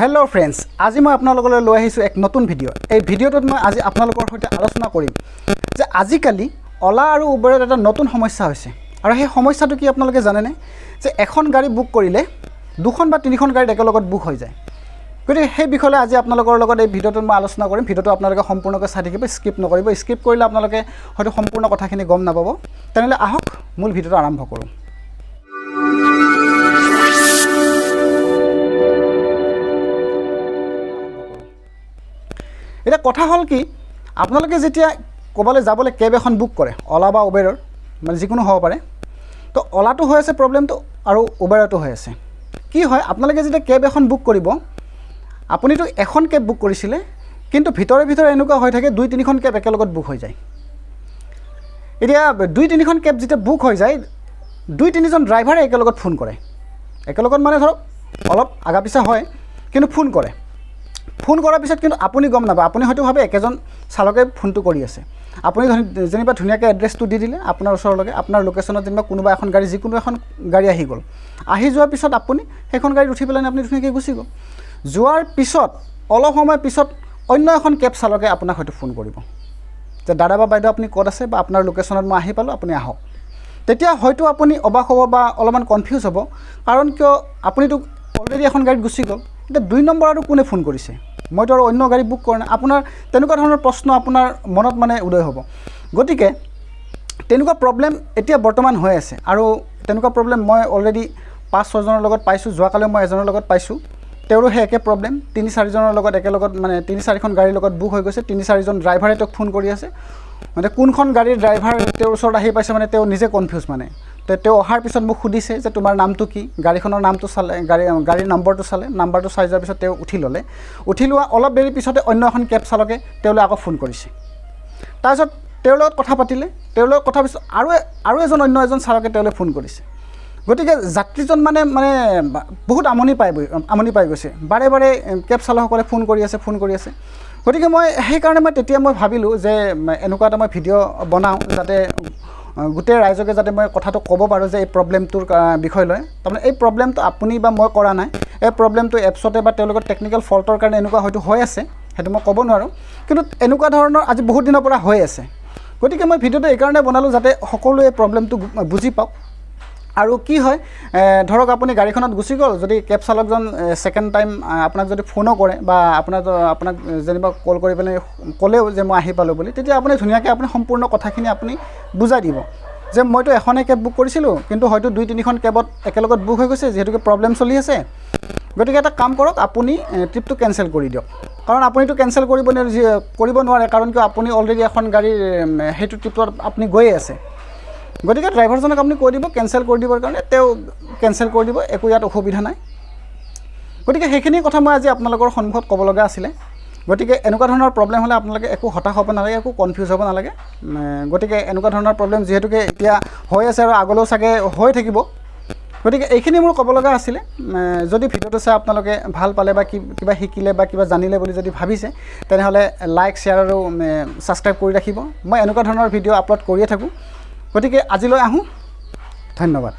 Hello friends, आज मैं आपनालोकলৈ লৈ আহিছো এক নতুন ভিডিও। এই ভিডিওটোত মই আজি আপোনালোকৰ সৈতে আলোচনা কৰিম যে আজিকালি ওলা আৰু উবেৰত এটা নতুন সমস্যা হৈছে। আৰু সেই সমস্যাটো কি আপোনালোকে জানেনে? যে এখন গাড়ী বুক কৰিলে দুখন বা তিনিখন গাড়ী একেলগত বুক হৈ যায়। গতিকে সেই বিষয়লৈ আজি আপোনালোকৰ লগত এই ভিডিওটোত মই আলোচনা কৰিম। ভিডিওটো আপোনালোকে সম্পূৰ্ণকৈ চাই থাকিব, স্কিপ নকৰিব। স্কিপ কৰিলে আপোনালোকে হয়তো সম্পূৰ্ণ কথাখিনি গম নাপাব। তেনেহ'লে আহক মূল ভিডিওটো আৰম্ভ কৰোঁ। এটা কথা হল কি, আপোনালোকে যেতিয়া ক'বলৈ যাবলৈ কেব এখন বুক কৰে, ওলা বা উবেৰৰ মানে যিকোনো হ'ব পাৰে, তো ওলাটো হৈ আছে প্ৰব্লেমটো আৰু উবেৰতো হৈ আছে। কি হয়, আপোনালোকে যেতিয়া কেব এখন বুক কৰিব, আপুনিতো এখন কেব বুক কৰিছিলে, কিন্তু ভিতৰে এনেকুৱা হৈ থাকে দুই তিনিখন কেব একেলগত বুক হৈ যায়। এতিয়া দুই তিনিখন কেব যেতিয়া বুক হৈ যায়, দুই তিনিজন ড্ৰাইভাৰে একেলগত ফোন কৰে। একেলগত মানে ধৰক অলপ আগা পিছা হয়, কিন্তু ফোন কৰে। ফোন কৰাৰ পিছত কিন্তু আপুনি গম নাপায়, আপুনি হয়তো ভাবে একেজন চালকে ফোনটো কৰি আছে। আপুনি যেনিবা ধুনীয়াকৈ এড্ৰেছটো দি দিলে আপোনাৰ ওচৰলৈকে, আপোনাৰ লোকেশ্যনত যেনিবা কোনোবা এখন গাড়ী, যিকোনো এখন গাড়ী আহি গ'ল। আহি যোৱাৰ পিছত আপুনি সেইখন গাড়ীত উঠি পেলাই আপুনি ধুনীয়াকৈ গুচি গ'ল। যোৱাৰ পিছত অলপ সময় পিছত অন্য এখন কেব চালকে আপোনাক হয়তো ফোন কৰিব যে দাদা বা বাইদেউ আপুনি ক'ত আছে, বা আপোনাৰ লোকেশ্যনত মই আহি পালোঁ, আপুনি আহক। তেতিয়া হয়তো আপুনি অবাক হ'ব বা অলপমান কনফিউজ হ'ব, কাৰণ কিয় আপুনিতো অলৰেডি এখন গাড়ীত গুচি গ'ল। এতিয়া দুই নম্বৰ আৰু কোনে ফোন কৰিছে, মইতো আৰু অন্য গাড়ী বুক কৰা নাই। আপোনাৰ তেনেকুৱা ধৰণৰ প্ৰশ্ন আপোনাৰ মনত মানে উদয় হ'ব। গতিকে তেনেকুৱা প্ৰব্লেম এতিয়া বৰ্তমান হৈ আছে, আৰু তেনেকুৱা প্ৰব্লেম মই অলৰেডি 5-6জনৰ লগত পাইছোঁ। যোৱাকালিও মই এজনৰ লগত পাইছোঁ, তেওঁৰো সেই একে প্ৰব্লেম। 3-4জনৰ লগত একেলগত মানে 3-4খন গাড়ীৰ লগত বুক হৈ গৈছে। 3-4জন ড্ৰাইভাৰে তেওঁক ফোন কৰি আছে, মানে কোনখন গাড়ীৰ ড্ৰাইভাৰ তেওঁৰ ওচৰত আহি পাইছে, মানে তেওঁ নিজে কনফিউজ। মানে তেওঁ অহাৰ পিছত মোক সুধিছে যে তোমাৰ নামটো কি, গাড়ীখনৰ নামটো চালে, গাড়ীৰ নম্বৰটো চালে, নাম্বাৰটো চাই যোৱাৰ পিছত তেওঁ উঠি ল'লে। উঠি লোৱা অলপ দেৰি পিছতে অন্য এখন কেব চালকে তেওঁলৈ আকৌ ফোন কৰিছে। তাৰপিছত তেওঁৰ লগত কথা পাতিলে, তেওঁৰ লগত কথা পিছত আৰু অন্য এজন চালকে তেওঁলৈ ফোন কৰিছে। গতিকে যাত্ৰীজন মানে বহুত আমনি পাই গৈছে। বাৰে বাৰে কেব চালকসকলে ফোন কৰি আছে। গতিকে সেইকাৰণে তেতিয়া মই ভাবিলোঁ যে এনেকুৱা এটা মই ভিডিঅ' বনাওঁ, যাতে গোটেই ৰাইজকে যাতে মই কথাটো ক'ব পাৰোঁ যে এই প্ৰব্লেমটোৰ বিষয় লৈ। তাৰমানে এই প্ৰব্লেমটো আপুনি বা মই কৰা নাই, এই প্ৰব্লেমটো এপছতে বা তেওঁলোকৰ টেকনিকেল ফল্টৰ কাৰণে এনেকুৱা হয়তো হৈ আছে, সেইটো মই ক'ব নোৱাৰোঁ। কিন্তু এনেকুৱা ধৰণৰ আজি বহুত দিনৰ পৰা হৈ আছে। গতিকে মই ভিডিঅ'টো এইকাৰণে বনালোঁ যাতে সকলোৱে এই প্ৰব্লেমটো বুজি পাওক। আৰু কি হয়, ধৰক আপুনি গাড়ীখনত গুচি গ'ল, যদি কেব চালকজন ছেকেণ্ড টাইম আপোনাক যদি ফোনো কৰে, বা আপোনাক যেনিবা কল কৰি পেলাই ক'লেও যে মই আহি পালোঁ বুলি, তেতিয়া আপুনি ধুনীয়াকৈ আপুনি সম্পূৰ্ণ কথাখিনি আপুনি বুজাই দিব যে মইতো এখনেই কেব বুক কৰিছিলোঁ, কিন্তু হয়তো 2-3খন কেবত একেলগত বুক হৈ গৈছে, যিহেতুকে প্ৰব্লেম চলি আছে। গতিকে এটা কাম কৰক, আপুনি ট্ৰিপটো কেঞ্চেল কৰি দিয়ক। কাৰণ আপুনিতো কেঞ্চেল কৰিব নোৱাৰে, কাৰণ কিয় আপুনি অলৰেডি এখন গাড়ীৰ সেইটো ট্ৰিপত আপুনি গৈয়ে আছে। গতিকে ড্ৰাইভাৰজনক আপুনি কৈ দিব কেঞ্চেল কৰি দিবৰ কাৰণে, তেওঁ কেঞ্চেল কৰি দিব, একো ইয়াত অসুবিধা নাই। গতিকে সেইখিনি কথা মই আজি আপোনালোকৰ সন্মুখত ক'ব লগা আছিলে। গতিকে এনেকুৱা ধৰণৰ প্ৰব্লেম হ'লে আপোনালোকে একো হতাশ হ'ব নালাগে, একো কনফিউজ হ'ব নালাগে। গতিকে এনেকুৱা ধৰণৰ প্ৰব্লেম যিহেতুকে এতিয়া হৈ আছে আৰু আগলৈও চাগে হৈ থাকিব। গতিকে এইখিনি মোৰ ক'ব লগা আছিলে। যদি ভিডিঅ'টো চাই আপোনালোকে ভাল পালে বা কিবা শিকিলে বা কিবা জানিলে বুলি যদি ভাবিছে, তেনেহ'লে লাইক, শ্বেয়াৰ আৰু ছাবস্ক্ৰাইব কৰি ৰাখিব। মই এনেকুৱা ধৰণৰ ভিডিঅ' আপলোড কৰিয়ে থাকোঁ। গতিকে আজিলৈ আহোঁ, ধন্যবাদ।